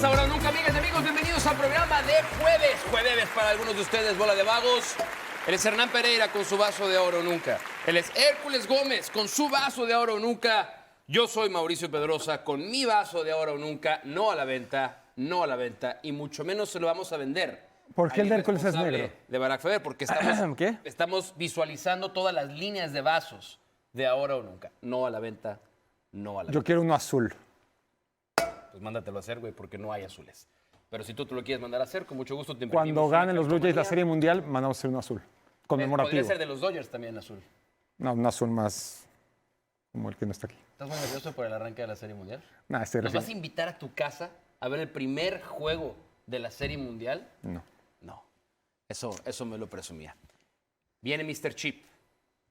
es Ahora o Nunca, amigas y amigos, bienvenidos al programa de jueves para algunos de ustedes, bola de vagos. Él es Hernán Pereira con su vaso de Ahora o Nunca. Él es Hércules Gómez con su vaso de Ahora o Nunca. Yo soy Mauricio Pedrosa con mi vaso de Ahora o Nunca, no a la venta, y mucho menos se lo vamos a vender. ¿Por qué el de Hércules es negro? De Barack Feber, porque estamos visualizando todas las líneas de vasos de Ahora o Nunca. No a la venta, no a la venta. Yo quiero uno azul. Pues mándatelo a hacer, güey, porque no hay azules. Pero si tú te lo quieres mandar a hacer, con mucho gusto te Cuando ganen los Blue Jays la Serie Mundial, mandamos a hacer uno azul. Conmemorativo. Podría ser de los Dodgers también azul. No, un azul más como el que no está aquí. ¿Estás muy nervioso por el arranque de la Serie Mundial? Nah, estoy ¿Nos recién. vas a invitar a tu casa a ver el primer juego de la Serie Mundial? No. No. Eso me lo presumía. Viene Mr. Chip.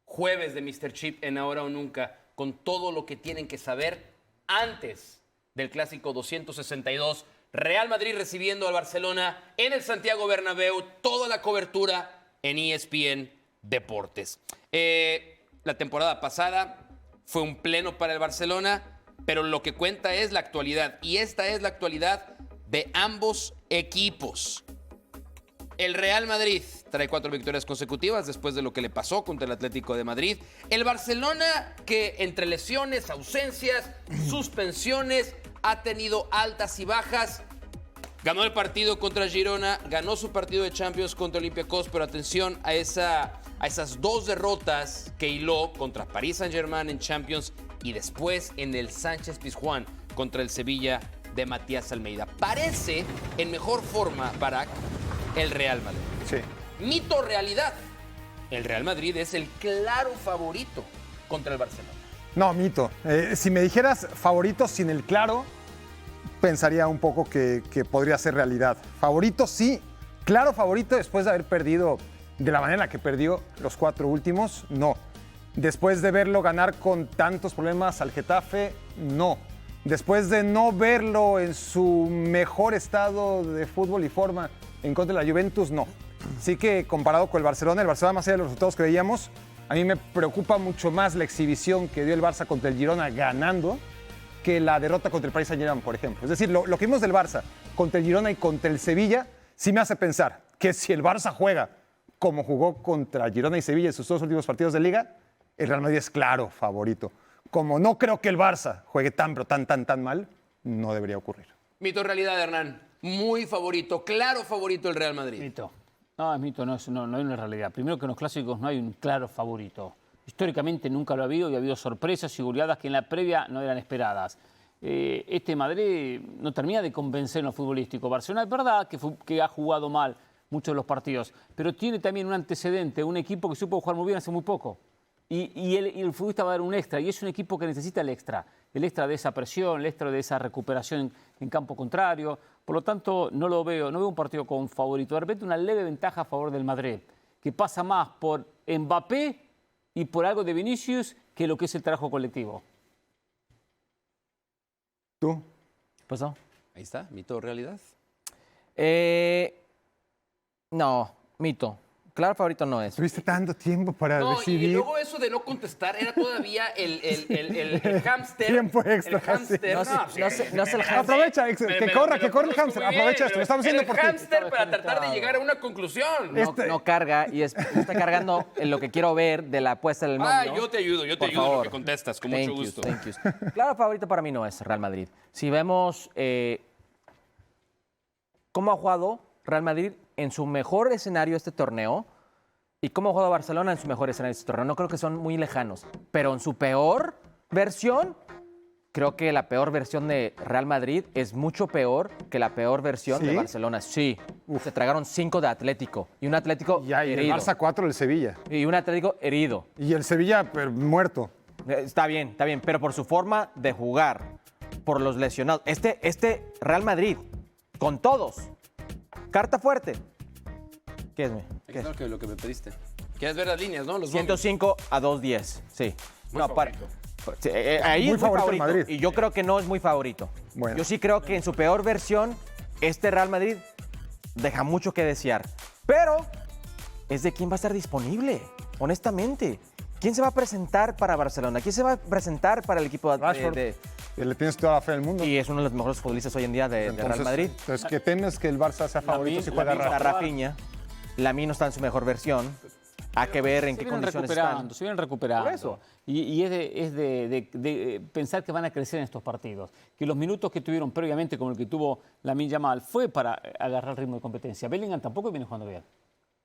Jueves de Mr. Chip en Ahora o Nunca, con todo lo que tienen que saber antes del Clásico 262. Real Madrid recibiendo al Barcelona en el Santiago Bernabéu. Toda la cobertura en ESPN Deportes. La temporada pasada fue un pleno para el Barcelona, pero lo que cuenta es la actualidad. Y esta es la actualidad de ambos equipos. El Real Madrid trae 4 victorias consecutivas después de lo que le pasó contra el Atlético de Madrid. El Barcelona, que entre lesiones, ausencias, suspensiones, ha tenido altas y bajas. Ganó el partido contra Girona, ganó su partido de Champions contra Olympiacos, pero atención a esas 2 derrotas que hiló contra Paris Saint-Germain en Champions y después en el Sánchez-Pizjuán contra el Sevilla de Matías Almeida. Parece en mejor forma, Barack, el Real Madrid. Sí. Mito o realidad. El Real Madrid es el claro favorito contra el Barcelona. No, mito. Si me dijeras favorito sin el claro, pensaría un poco que podría ser realidad. Favorito sí, claro favorito después de haber perdido de la manera en la que perdió los 4 últimos, no. Después de verlo ganar con tantos problemas al Getafe, no. Después de no verlo en su mejor estado de fútbol y forma en contra de la Juventus, no. Sí que comparado con el Barcelona más allá de los resultados que veíamos, a mí me preocupa mucho más la exhibición que dio el Barça contra el Girona ganando que la derrota contra el Paris Saint-Germain, por ejemplo. Es decir, lo que vimos del Barça contra el Girona y contra el Sevilla sí me hace pensar que si el Barça juega como jugó contra Girona y Sevilla en sus 2 últimos partidos de Liga, el Real Madrid es claro favorito. Como no creo que el Barça juegue tan mal, no debería ocurrir. Mito o realidad, Hernán. Muy favorito, claro favorito el Real Madrid. Mito. No, es mito, no hay una realidad. Primero que en los clásicos no hay un claro favorito. Históricamente nunca lo ha habido y ha habido sorpresas y goleadas que en la previa no eran esperadas. Este Madrid no termina de convencer en lo futbolístico. Barcelona es verdad que ha jugado mal muchos de los partidos, pero tiene también un antecedente, un equipo que supo jugar muy bien hace muy poco. Y el futbolista va a dar un extra, y es un equipo que necesita el extra de esa presión, el extra de esa recuperación en campo contrario. Por lo tanto, no veo un partido con favorito. De repente, una leve ventaja a favor del Madrid, que pasa más por Mbappé y por algo de Vinicius que lo que es el trabajo colectivo. ¿Tú? ¿Qué pasó? Ahí está, mito o realidad. No, mito. Claro favorito no es. Tuviste tanto tiempo para decidir. Y luego eso de no contestar era todavía el hámster. Tiempo extra. El hámster. No es el hámster. Aprovecha, que corra el hámster. Aprovecha esto, lo estamos haciendo por ti. El hámster para tratar de llegar a una conclusión. No carga y no está cargando en lo que quiero ver de la apuesta del momio. Yo te ayudo Por en favor. lo que contestas, con mucho gusto. Thank you. Claro favorito para mí no es Real Madrid. Si vemos cómo ha jugado Real Madrid en su mejor escenario este torneo y cómo ha jugado Barcelona en su mejor escenario este torneo, no creo que son muy lejanos. Pero en su peor versión, creo que la peor versión de Real Madrid es mucho peor que la peor versión de Barcelona. Sí, se tragaron 5 de Atlético y un Atlético Y el herido. Barça 4 del Sevilla. Y un Atlético herido. Y el Sevilla muerto. Está bien, pero por su forma de jugar, por los lesionados. Este Real Madrid, con todos, carta fuerte. ¿Qué es, Claro que lo que me pediste. ¿Quieres ver las líneas, no? Los 105 a 210, sí. Muy favorito. Ahí Muy es muy favorito favorito. el Madrid. Y yo creo que no es muy favorito. Bueno. Yo sí creo que en su peor versión, este Real Madrid deja mucho que desear. Pero es de quién va a estar disponible, honestamente. ¿Quién se va a presentar para Barcelona? ¿Quién se va a presentar para el equipo Rashford. que le tienes toda la fe del mundo. Y es uno de los mejores futbolistas hoy en día de Real Madrid. Entonces, ¿qué temes que el Barça sea favorito si juega Está Rafa? Rafinha. Lamine no está en su mejor versión. Hay que ver en qué condiciones están. Se vienen recuperando. Por eso. Y es de pensar que van a crecer en estos partidos. Que los minutos que tuvieron previamente, como el que tuvo Lamine Yamal, fue para agarrar el ritmo de competencia. Bellingham tampoco viene jugando bien.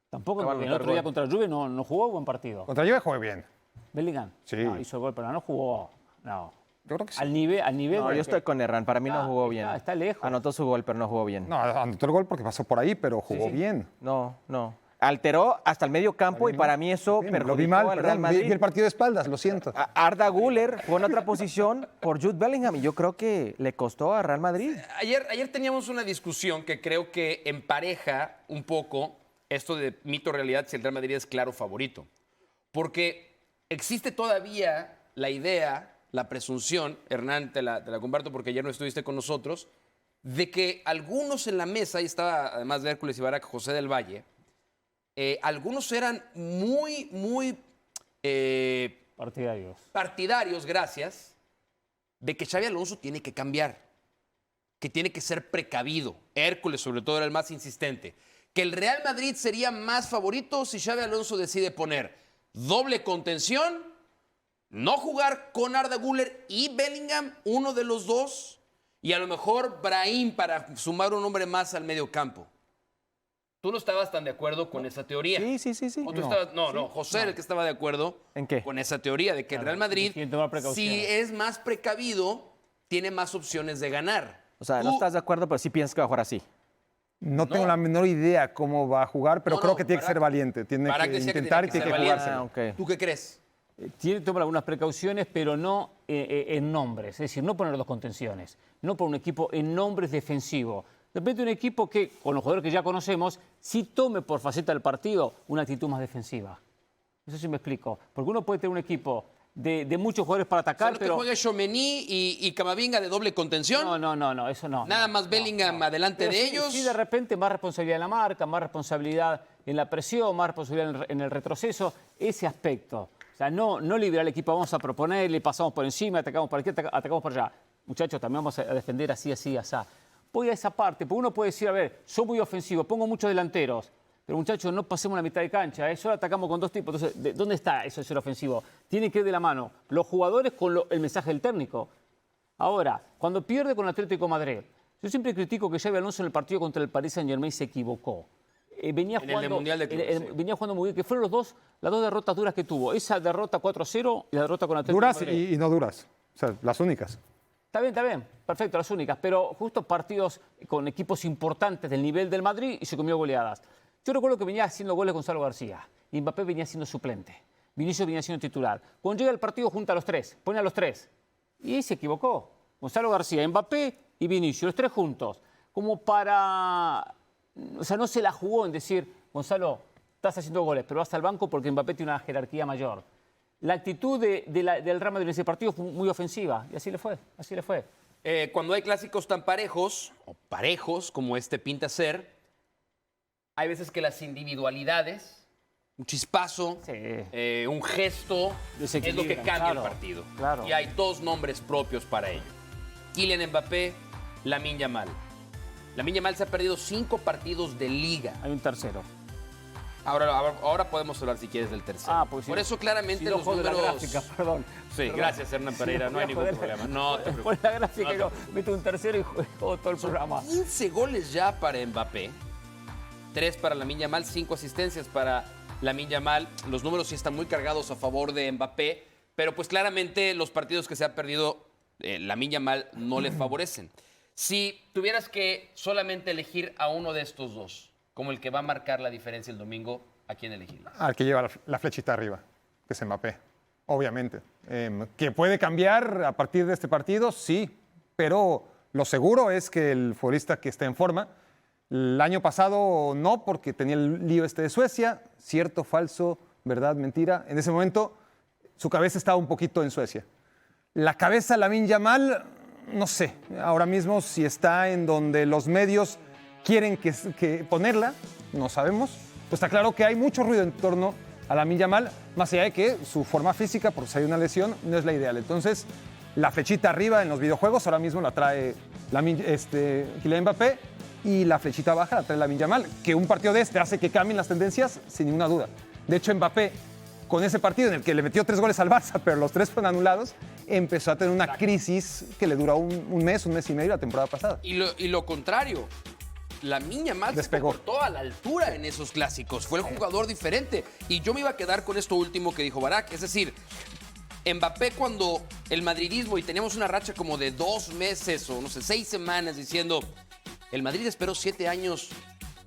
Tampoco Acaba de bien. El otro anotar día gol. contra Juve no jugó buen partido. Contra Juve juega bien. Bellingham. Sí. No, hizo el gol, pero no jugó. No. Yo creo que sí. Al nivel No, de yo que- estoy con Herrán. Para mí no jugó bien. está lejos. Anotó su gol, pero no jugó bien. No, anotó el gol porque pasó por ahí, pero jugó bien. No. Alteró hasta el medio campo y para mí eso Bien, perjudicó lo vi mal, al Real perdón, vi Madrid. el partido de espaldas, lo siento. Arda Güler fue en otra posición por Jude Bellingham y yo creo que le costó a Real Madrid. Ayer teníamos una discusión que creo que empareja un poco esto de mito-realidad si el Real Madrid es claro favorito. Porque existe todavía la idea, la presunción, Hernán, te la comparto porque ayer no estuviste con nosotros, de que algunos en la mesa, ahí estaba además de Hércules Ibarra, José del Valle, algunos eran muy Partidarios. gracias, de que Xabi Alonso tiene que cambiar, que tiene que ser precavido. Hércules, sobre todo, era el más insistente. Que el Real Madrid sería más favorito si Xabi Alonso decide poner doble contención, no jugar con Arda Güler y Bellingham, uno de los dos, y a lo mejor Brahim para sumar un hombre más al medio campo. ¿Tú no estabas tan de acuerdo con esa teoría? Sí. ¿O tú estabas? No, José era el que estaba de acuerdo ¿En qué? con esa teoría de que el Real Madrid, tiene que tomar si precauciones. es más precavido, tiene más opciones de ganar. O sea, no estás de acuerdo, pero sí piensas que va a jugar así. No tengo la menor idea cómo va a jugar, pero No, creo no, que tiene que Barak- ser valiente. Tiene Barak que decía que intentar y tenía tiene que que ser jugársela. Ah, ok. ¿Tú qué crees? Tiene que tomar algunas precauciones, pero no en nombres. Es decir, no poner dos contenciones. No por un equipo en nombres defensivos. De repente un equipo que, con los jugadores que ya conocemos, sí tome por faceta del partido una actitud más defensiva. Eso sí me explico. Porque uno puede tener un equipo de muchos jugadores para atacar, ¿Solo que pero... juegue Tchouaméni y Camavinga de doble contención? No, eso no. Nada más Bellingham adelante Pero de sí, ellos. Sí, de repente más responsabilidad en la marca, más responsabilidad en la presión, más responsabilidad en el retroceso, ese aspecto. O sea, no liberar al equipo, vamos a proponer, le pasamos por encima, atacamos por aquí, atacamos por allá. Muchachos, también vamos a defender así, asá. Voy a esa parte, porque uno puede decir, a ver, soy muy ofensivo, pongo muchos delanteros, pero muchachos, no pasemos la mitad de cancha, solo atacamos con dos tipos. Entonces, ¿dónde está eso de ser ofensivo? Tiene que ir de la mano los jugadores con el mensaje del técnico. Ahora, cuando pierde con el Atlético de Madrid, yo siempre critico que Xabi Alonso en el partido contra el Paris Saint-Germain se equivocó. Venía En el de Mundial de Clubes, sí. venía jugando muy bien, que fueron las dos derrotas duras que tuvo. Esa derrota 4-0 y la derrota con el Atlético Duras de Madrid. y no duras. O sea, las únicas. Está bien, perfecto, las únicas, pero justo partidos con equipos importantes del nivel del Madrid y se comió goleadas. Yo recuerdo que venía haciendo goles Gonzalo García y Mbappé venía siendo suplente. Vinicius venía siendo titular. Cuando llega el partido junta a los tres, pone a los tres. Y se equivocó. Gonzalo García, Mbappé y Vinicius, los tres juntos. Como para... O sea, no se la jugó en decir, Gonzalo, estás haciendo goles, pero vas al banco porque Mbappé tiene una jerarquía mayor. La actitud del Real Madrid en ese partido fue muy ofensiva y así le fue. Cuando hay clásicos tan parejos, o parejos como este pinta ser, hay veces que las individualidades, un chispazo, Sí. un gesto, es lo que Desequilibran, cambia claro, el partido. claro. Y hay dos nombres propios para ello. Kylian Mbappé, Lamine Yamal. Lamine Yamal se ha perdido 5 partidos de liga. Hay un tercero. Ahora podemos hablar, si quieres, del tercero. Pues sí. Por eso claramente Si no los jodo la números... gráfica, perdón. Sí, Perdón. gracias, Hernán Pereira, no hay ningún problema. No te Pon preocupes. la gráfica y no, meto un tercero y juego todo el programa. 15 goles ya para Mbappé, 3 para Lamine Yamal, 5 asistencias para Lamine Yamal. Los números sí están muy cargados a favor de Mbappé, pero pues claramente los partidos que se ha perdido Lamine Yamal no le favorecen. Si tuvieras que solamente elegir a uno de estos dos como el que va a marcar la diferencia el domingo, ¿a quién elegirías? Al que lleva la flechita arriba, que es Mbappé, obviamente. ¿Que puede cambiar a partir de este partido? Sí, pero lo seguro es que el futbolista que está en forma, el año pasado no, porque tenía el lío este de Suecia, cierto, falso, verdad, mentira. En ese momento su cabeza estaba un poquito en Suecia. La cabeza Lamine Yamal, no sé, ahora mismo si está en donde los medios quieren que ponerla, no sabemos. Pues está claro que hay mucho ruido en torno a Lamine Yamal, más allá de que su forma física, por si hay una lesión, no es la ideal. Entonces, la flechita arriba en los videojuegos ahora mismo la trae Kylian Mbappé y la flechita baja la trae Lamine Yamal, que un partido de este hace que cambien las tendencias sin ninguna duda. De hecho, Mbappé, con ese partido en el que le metió 3 goles al Barça, pero los 3 fueron anulados, empezó a tener una crisis que le duró un mes y medio la temporada pasada. Y lo contrario, Lamine Yamal se Despegó. comportó a la altura en esos clásicos. Fue el jugador diferente. Y yo me iba a quedar con esto último que dijo Barak. Es decir, Mbappé cuando el madridismo, y teníamos una racha como de 2 meses o no sé, 6 semanas diciendo, el Madrid esperó 7 años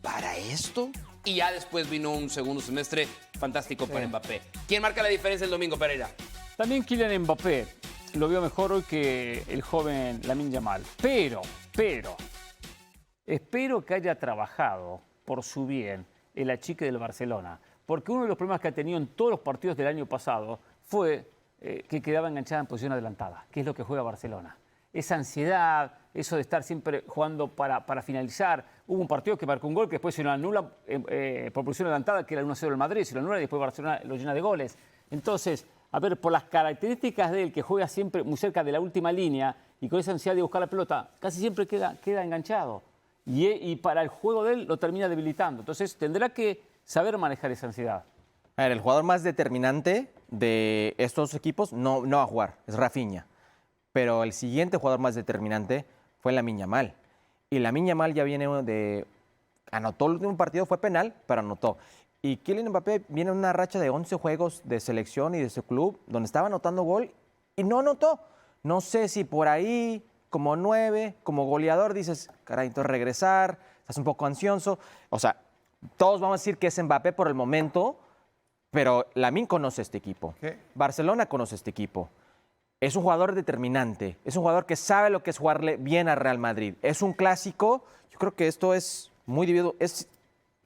para esto. Y ya después vino un segundo semestre fantástico para Mbappé. ¿Quién marca la diferencia el domingo, Pereira? También Kylian Mbappé lo veo mejor hoy que el joven Lamine Yamal. Pero, espero que haya trabajado por su bien el achique del Barcelona. Porque uno de los problemas que ha tenido en todos los partidos del año pasado fue que quedaba enganchada en posición adelantada, que es lo que juega Barcelona. Esa ansiedad, eso de estar siempre jugando para finalizar. Hubo un partido que marcó un gol que después se lo anula por posición adelantada, que era el 1-0 del Madrid, se lo anula y después Barcelona lo llena de goles. Entonces, a ver, por las características de él, que juega siempre muy cerca de la última línea y con esa ansiedad de buscar la pelota, casi siempre queda enganchado. Y para el juego de él lo termina debilitando. Entonces, tendrá que saber manejar esa ansiedad. A ver, el jugador más determinante de estos equipos no va a jugar, es Rafinha. Pero el siguiente jugador más determinante fue Lamine Yamal. Y Lamine Yamal ya viene anotó el último partido, fue penal, pero anotó. Y Kylian Mbappé viene en una racha de 11 juegos de selección y de su club, donde estaba anotando gol y no anotó. No sé si por ahí, como 9, como goleador, dices, caray, entonces regresar, estás un poco ansioso. O sea, todos vamos a decir que es Mbappé por el momento, pero Lamine conoce este equipo. ¿Qué? Barcelona conoce este equipo. Es un jugador determinante, es un jugador que sabe lo que es jugarle bien a Real Madrid. Es un clásico, yo creo que esto es muy dividido, es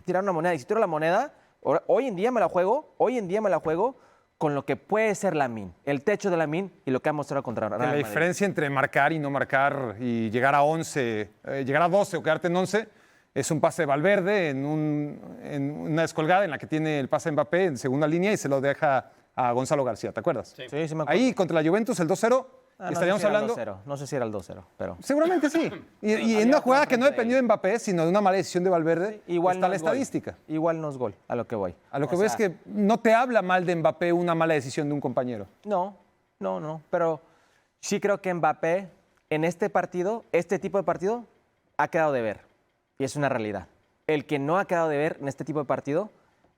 tirar una moneda. Y si tiro la moneda, hoy en día me la juego con lo que puede ser Lamine, el techo de Lamine y lo que ha mostrado contra Real La Madrid. diferencia entre marcar y no marcar y llegar a 11, llegar a 12 o quedarte en 11 es un pase de Valverde en una descolgada en la que tiene el pase de Mbappé en segunda línea y se lo deja a Gonzalo García, ¿te acuerdas? Sí, me acuerdo. Ahí contra la Juventus el 2-0, estaríamos hablando... No sé si era el 2-0, pero... Seguramente sí. Y en una jugada que no dependió de Mbappé, sino de una mala decisión de Valverde, Igual está no la es gol. estadística. Igual no es gol, a lo que voy. A lo que O veo es sea, que no te habla mal de Mbappé una mala decisión de un compañero. No, pero sí creo que Mbappé en este partido, este tipo de partido, ha quedado de ver. Y es una realidad. El que no ha quedado de ver en este tipo de partido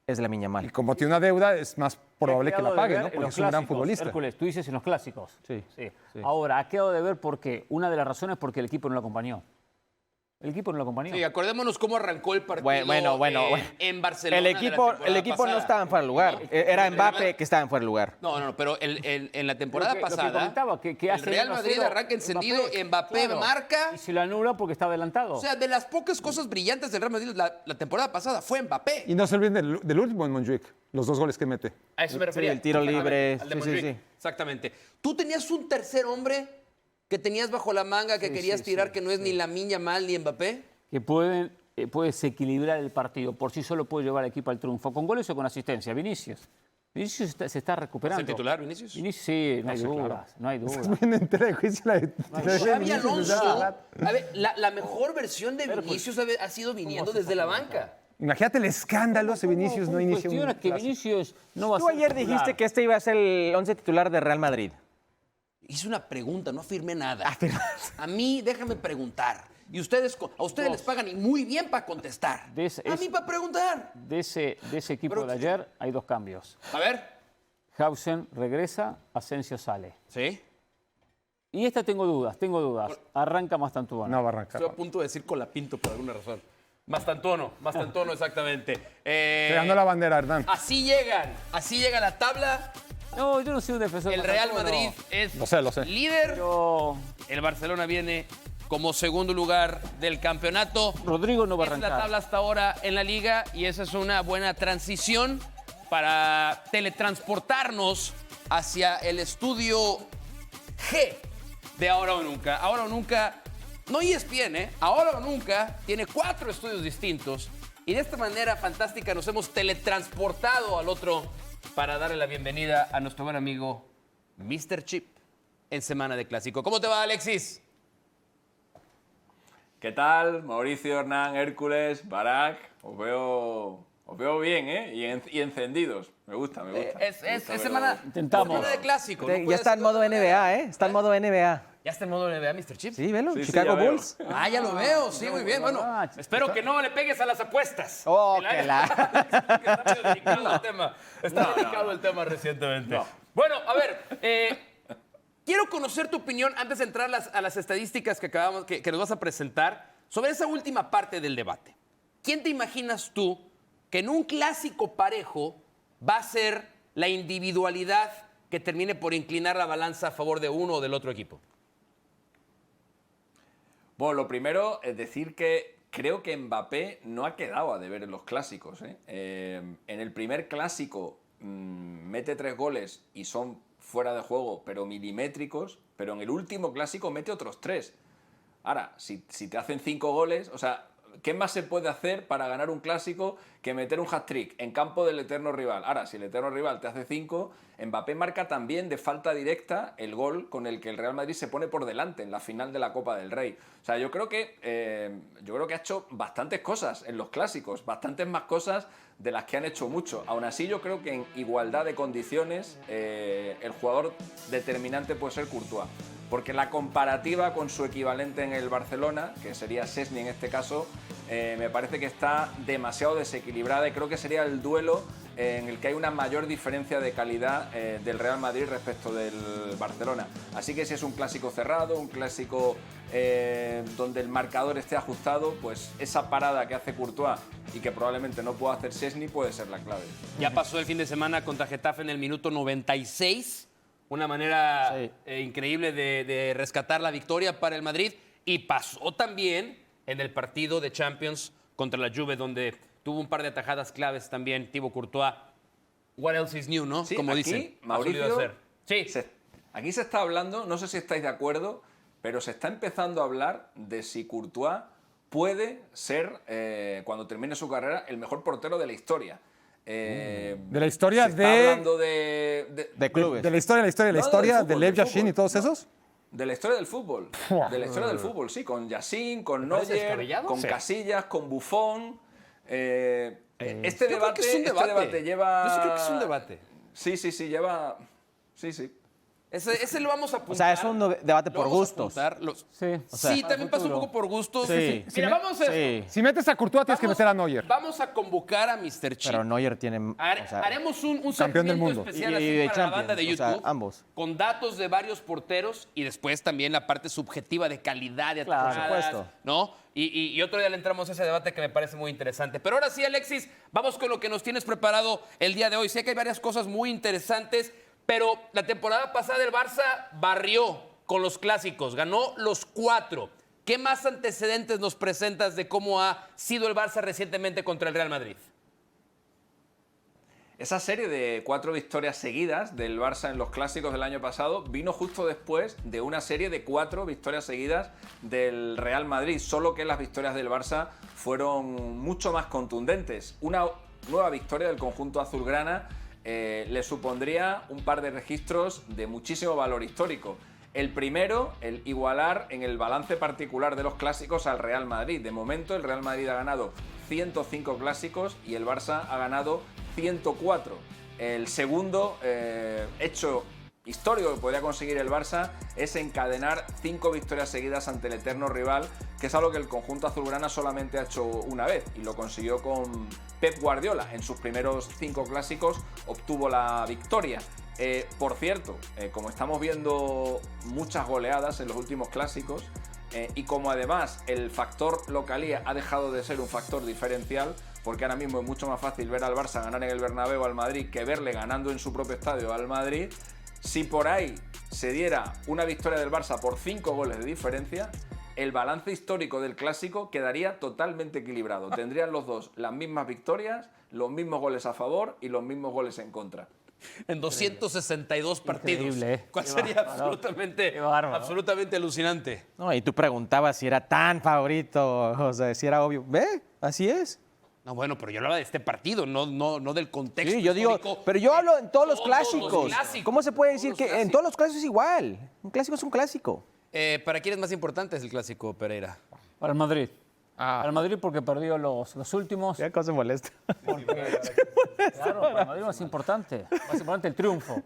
es Lamine Y Yamal. como tiene una deuda, es más probable que la Ha quedado de pague, ver ¿no? en Porque los es un gran clásicos, futbolista. Hércules, tú dices en los clásicos. Sí. Ahora, ha quedado de ver porque una de las razones es porque el equipo no lo acompañó. El equipo no lo acompañó. Sí, acordémonos cómo arrancó el partido Bueno. en Barcelona. El equipo no estaba en fuera de lugar. Era Mbappé que estaba en fuera de lugar. No, pero en la temporada Lo que pasada, comentaba, que el hace Real 1-0 Madrid arranca encendido, Mbappé claro, marca. y se lo anula porque estaba adelantado. O sea, de las pocas cosas brillantes del Real Madrid la temporada pasada fue Mbappé. Y no se olviden del último en Montjuic, los 2 goles que mete. A eso me refería. el tiro libre, Al de sí, Montjuic. sí. Exactamente. Tú tenías un tercer hombre que tenías bajo la manga que querías tirar, que no es ni Lamine Yamal ni Mbappé. Que puede desequilibrar el partido. Por sí solo puede llevar al equipo al triunfo. ¿Con goles o con asistencia? Vinicius. Vinicius se está recuperando. ¿Es el titular, Vinicius? Sí, no hay dudas. No hay Es dudas. muy entera de juicio la de Xavi Vinicius, Alonso. ¿verdad? A ver, la mejor versión de Vinicius ha sido viniendo desde la banca. Imagínate el escándalo si Vinicius no inicia un Cuestiona que clásico. Vinicius no va a Tú ser ayer titular. dijiste que este iba a ser el 11 titular de Real Madrid. Hice una pregunta, no afirmé nada. A mí, déjame preguntar. Y a ustedes les pagan y muy bien para contestar. A mí para preguntar. De ese equipo Pero- de ayer hay 2 cambios. A ver. Hausen regresa, Asensio sale. Sí. Y esta tengo dudas. Arranca Mastantuono. No va a arrancar. Estoy a punto de decir Colapinto por alguna razón. Mastantuono exactamente. Te ganó la bandera, Hernán. Así llega la tabla. No, yo no soy un defensor. El de Real Mastantuono, Madrid es Lo sé. líder. Pero El Barcelona viene como segundo lugar del campeonato. Rodrigo no va a Es la arrancar. tabla hasta ahora en la liga y esa es una buena transición para teletransportarnos hacia el estudio G de Ahora o Nunca. Ahora o Nunca, no ESPN, ¿eh? Ahora o Nunca tiene 4 estudios distintos y de esta manera fantástica nos hemos teletransportado al otro para darle la bienvenida a nuestro buen amigo Mr. Chip. en semana de clásico. ¿Cómo te va, Alexis? ¿Qué tal? Mauricio, Hernán, Hércules, Barak. Os veo bien, ¿eh? Y encendidos. Me gusta. Es verlo. semana, Intentamos. semana de clásico. no Ya puede está ser en modo otra manera. NBA, ¿eh? Está en modo NBA. ¿Ya está en modo NBA, Mr. Chip? Sí, velo. Sí, Chicago ya veo. Bulls. Ah, ya lo veo, sí, muy bien. Bueno, Ah, espero que no le pegues a las apuestas. Oh, Que que Está medio delicado el tema. Está delicado el tema recientemente. Bueno, a ver, quiero conocer tu opinión antes de entrar a las estadísticas que nos vas a presentar sobre esa última parte del debate. ¿Quién te imaginas tú que en un clásico parejo va a ser la individualidad que termine por inclinar la balanza a favor de uno o del otro equipo? Bueno, lo primero es decir que creo que Mbappé no ha quedado a deber en los clásicos, ¿eh? En el primer clásico mete 3 goles y son fuera de juego, pero milimétricos, pero en el último clásico mete otros 3. Ahora, si te hacen 5 goles, o sea, ¿qué más se puede hacer para ganar un clásico que meter un hat-trick en campo del eterno rival? Ahora, si el eterno rival te hace 5, Mbappé marca también de falta directa el gol con el que el Real Madrid se pone por delante en la final de la Copa del Rey. O sea, yo creo que ha hecho bastantes cosas en los clásicos, bastantes más cosas de las que han hecho mucho. Aún así, yo creo que en igualdad de condiciones el jugador determinante puede ser Courtois. Porque la comparativa con su equivalente en el Barcelona, que sería Szczęsny en este caso, me parece que está demasiado desequilibrada y creo que sería el duelo en el que hay una mayor diferencia de calidad del Real Madrid respecto del Barcelona. Así que si es un clásico cerrado, un clásico donde el marcador esté ajustado, pues esa parada que hace Courtois y que probablemente no pueda hacer Szczęsny puede ser la clave. Ya pasó el fin de semana contra Getafe en el minuto 96. Una manera increíble de rescatar la victoria para el Madrid. Y pasó también en el partido de Champions contra la Juve, donde tuvo un par de atajadas claves también Thibaut Courtois. What else is new, ¿no? Sí, Como aquí, dicen. Ha Mauricio, solido hacer. Sí. Aquí se está hablando, no sé si estáis de acuerdo, pero se está empezando a hablar de si Courtois puede ser, cuando termine su carrera, el mejor portero de la historia. De la historia se está hablando De clubes. de la historia No, del de fútbol, Lev del Yashin y fútbol. todos No. esos. De la historia del fútbol. De la historia del fútbol, sí. Con Yassin, con parece Neuer, descabellado? con Sí. Casillas, con Buffon. Este Yo creo que es un debate. lleva... Yo sí creo que es un debate. Sí, lleva... Sí. Ese lo vamos a apuntar. O sea, es un debate Lo por vamos a gustos. apuntar. Sí. O sea, Sí, también pasa un futuro. poco por gustos. Sí. Mira, vamos a... Sí. Si metes a Courtois, tienes que meter a Neuer. Vamos a convocar a Mr. Chip. Pero Neuer tiene... o sea, Haremos un Campeón del segmento mundo. especial Y así de para la banda de Champions, o YouTube. sea, ambos. Con datos de varios porteros y después también la parte subjetiva de calidad de Claro, atajadas, por supuesto. ¿no? Y otro día le entramos a ese debate que me parece muy interesante. Pero ahora sí, Alexis, vamos con lo que nos tienes preparado el día de hoy. Sé que hay varias cosas muy interesantes, pero la temporada pasada el Barça barrió con los clásicos, ganó los 4. ¿Qué más antecedentes nos presentas de cómo ha sido el Barça recientemente contra el Real Madrid? Esa serie de 4 victorias seguidas del Barça en los clásicos del año pasado vino justo después de una serie de 4 victorias seguidas del Real Madrid, solo que las victorias del Barça fueron mucho más contundentes. Una nueva victoria del conjunto azulgrana le supondría un par de registros de muchísimo valor histórico. El primero, el igualar en el balance particular de los clásicos al Real Madrid. De momento, el Real Madrid ha ganado 105 clásicos y el Barça ha ganado 104. El segundo hecho histórico que podría conseguir el Barça es encadenar 5 victorias seguidas ante el eterno rival, que es algo que el conjunto azulgrana solamente ha hecho una vez y lo consiguió con Pep Guardiola. En sus primeros 5 clásicos obtuvo la victoria. Por cierto, como estamos viendo muchas goleadas en los últimos clásicos y como además el factor localía ha dejado de ser un factor diferencial, porque ahora mismo es mucho más fácil ver al Barça ganar en el Bernabéu al Madrid que verle ganando en su propio estadio al Madrid, si por ahí se diera una victoria del Barça por 5 goles de diferencia, el balance histórico del clásico quedaría totalmente equilibrado. Tendrían los dos las mismas victorias, los mismos goles a favor y los mismos goles en contra. En 262 partidos. Increíble, ¿eh? ¿Cuál Qué sería bárbaro. absolutamente, Qué bárbaro. absolutamente alucinante? No, y tú preguntabas si era tan favorito, o sea, si era obvio. ¿Ve? Así es. No, bueno, pero yo hablaba de este partido, no del contexto Sí, yo digo, histórico pero yo de hablo en todos los todos clásicos. clásicos. ¿Cómo se puede Todos decir los que en clásicos. todos los clásicos es igual? Un clásico es un clásico. ¿Para quién es más importante el clásico, Pereira? Para el Madrid. Para el Madrid porque perdió los últimos. Ya cosa molesta. Claro, para el Madrid más importante el triunfo.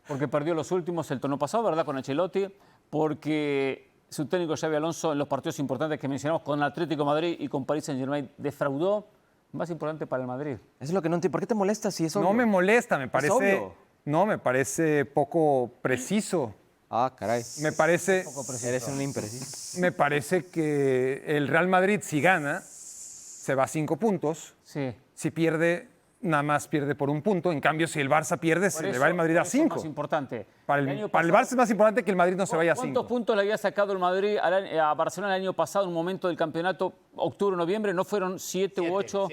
Porque perdió los últimos el torneo pasado, ¿verdad? Con Ancelotti. Porque su técnico Xabi Alonso en los partidos importantes que mencionamos con Atlético de Madrid y con Paris Saint-Germain defraudó. Más importante para el Madrid. Eso es lo que no entiendo. ¿Por qué te molesta si eso No me molesta, me parece. obvio. No, me parece poco preciso. Ah, caray. Me parece. Eres un impreciso. Me parece que el Real Madrid, si gana, se va a 5 puntos. Sí. Si pierde, nada más pierde por 1 punto. En cambio, si el Barça pierde, se le va el Madrid a por eso es 5. más importante. Para El el, año para el pasado- Barça es más importante que el Madrid no se vaya a 5. ¿Cuántos puntos le había sacado el Madrid a Barcelona el año pasado en un momento del campeonato, octubre, noviembre? ¿No fueron 7 u 8?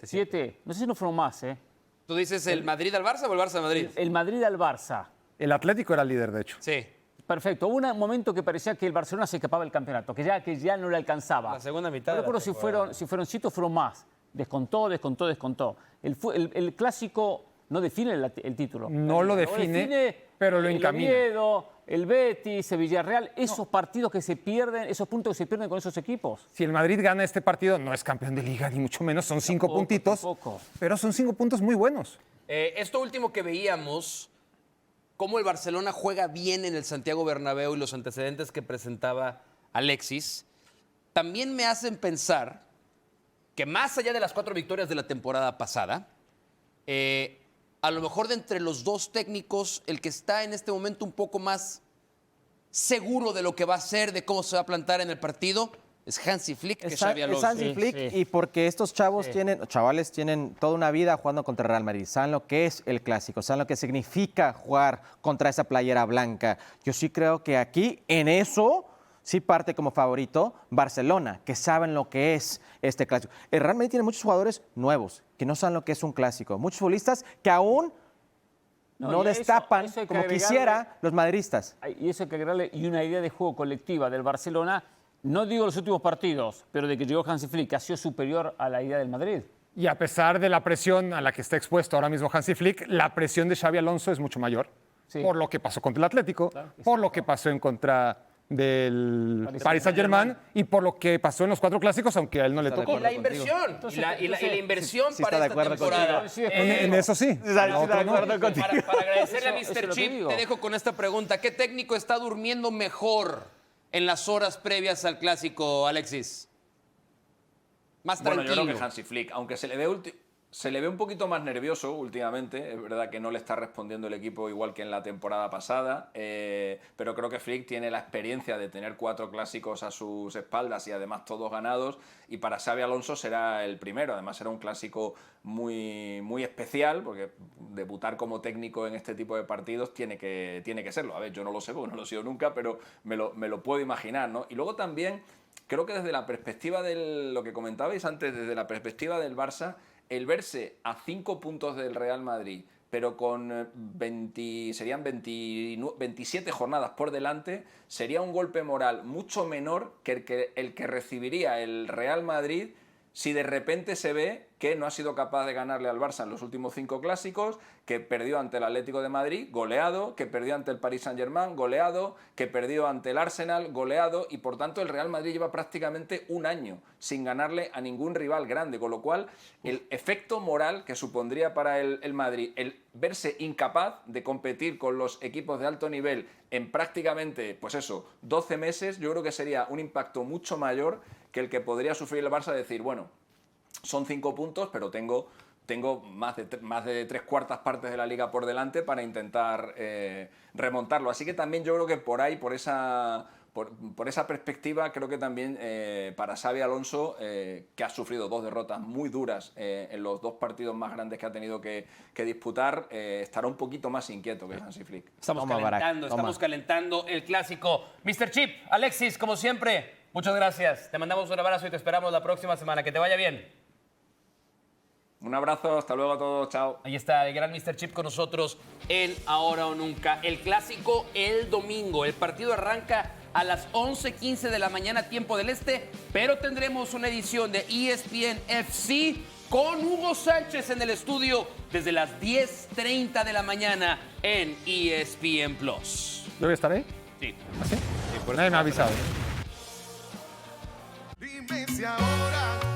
7. No sé si no fueron más, ¿eh? ¿Tú dices el Madrid al Barça o el Barça al Madrid? El Madrid al Barça. El Atlético era líder, de hecho. Sí. Perfecto. Hubo un momento que parecía que el Barcelona se escapaba del campeonato, que ya no le alcanzaba. La segunda mitad No de la recuerdo si fueron 7 o fueron más. Descontó. El clásico no define el título. No lo define, pero lo encamina. El Oviedo, el Betis, el Villarreal, esos partidos que se pierden, esos puntos que se pierden con esos equipos. Si el Madrid gana este partido, no es campeón de liga, ni mucho menos, son 5 puntitos. Tampoco. Pero son 5 puntos muy buenos. Esto último que veíamos, cómo el Barcelona juega bien en el Santiago Bernabéu y los antecedentes que presentaba Alexis, también me hacen pensar que más allá de las 4 victorias de la temporada pasada, a lo mejor de entre los dos técnicos, el que está en este momento un poco más seguro de lo que va a hacer, de cómo se va a plantar en el partido, es Hansi Flick que Xabi Alonso. Es Hansi Sí, Flick sí. y porque estos chavales tienen toda una vida jugando contra el Real Madrid. Saben lo que es el clásico, saben lo que significa jugar contra esa playera blanca. Yo sí creo que aquí, en eso, sí parte como favorito Barcelona, que saben lo que es este clásico. El Real Madrid tiene muchos jugadores nuevos que no saben lo que es un clásico. Muchos futbolistas que aún no y a eso- destapan eso hay que como agregarle- quisiera los madridistas. Y eso hay que agregarle, y una idea de juego colectiva del Barcelona, no digo los últimos partidos, pero de que llegó Hansi Flick, que ha sido superior a la idea del Madrid. Y a pesar de la presión a la que está expuesto ahora mismo Hansi Flick, la presión de Xabi Alonso es mucho mayor. Sí. Por lo que pasó contra el Atlético, por lo que pasó en contra del Paris Saint-Germain y por lo que pasó en los 4 clásicos, aunque a él no le tocó. Y la inversión, y la inversión sí para está de esta acuerdo temporada. contigo. En eso sí. En otro no. Para agradecerle a Eso es Mr. lo que Chip, digo. te dejo con esta pregunta. ¿Qué técnico está durmiendo mejor en las horas previas al clásico, Alexis? Más Bueno, tranquilo. yo creo que Hansi Flick, aunque se le ve un poquito más nervioso últimamente, es verdad que no le está respondiendo el equipo igual que en la temporada pasada, pero creo que Flick tiene la experiencia de tener 4 clásicos a sus espaldas y además todos ganados, y para Xabi Alonso será el primero. Además será un clásico muy, muy especial, porque debutar como técnico en este tipo de partidos tiene que serlo. A ver, yo no lo sé porque no lo he sido nunca, pero me lo puedo imaginar, ¿no? Y luego también creo que desde la perspectiva de lo que comentabais antes, desde la perspectiva del Barça, el verse a 5 puntos del Real Madrid, pero con 27 jornadas por delante, sería un golpe moral mucho menor que el que recibiría el Real Madrid si de repente se ve que no ha sido capaz de ganarle al Barça en los últimos 5 clásicos, que perdió ante el Atlético de Madrid, goleado, que perdió ante el Paris Saint-Germain, goleado, que perdió ante el Arsenal, goleado, y por tanto el Real Madrid lleva prácticamente un año sin ganarle a ningún rival grande, con lo cual el efecto moral que supondría para el Madrid el verse incapaz de competir con los equipos de alto nivel en prácticamente, pues eso, 12 meses, yo creo que sería un impacto mucho mayor que el que podría sufrir el Barça de decir, bueno, son 5 puntos, pero tengo más de 3/4 partes de la liga por delante para intentar remontarlo. Así que también yo creo que por ahí, por esa perspectiva, creo que también para Xabi Alonso, que ha sufrido 2 derrotas muy duras en los 2 partidos más grandes que ha tenido que disputar, estará un poquito más inquieto que Hansi Flick. Estamos Toma, Barack, estamos toma. calentando el clásico. Mr. Chip, Alexis, como siempre, muchas gracias. Te mandamos un abrazo y te esperamos la próxima semana. Que te vaya bien. Un abrazo, hasta luego a todos, chao. Ahí está el gran Mr. Chip con nosotros en Ahora o Nunca. El clásico el domingo. El partido arranca a las 11:15 de la mañana, tiempo del este, pero tendremos una edición de ESPN FC con Hugo Sánchez en el estudio desde las 10:30 de la mañana en ESPN Plus. ¿Yo voy a estar ahí? Sí. ¿Así? Nadie me ha avisado. Dime si ahora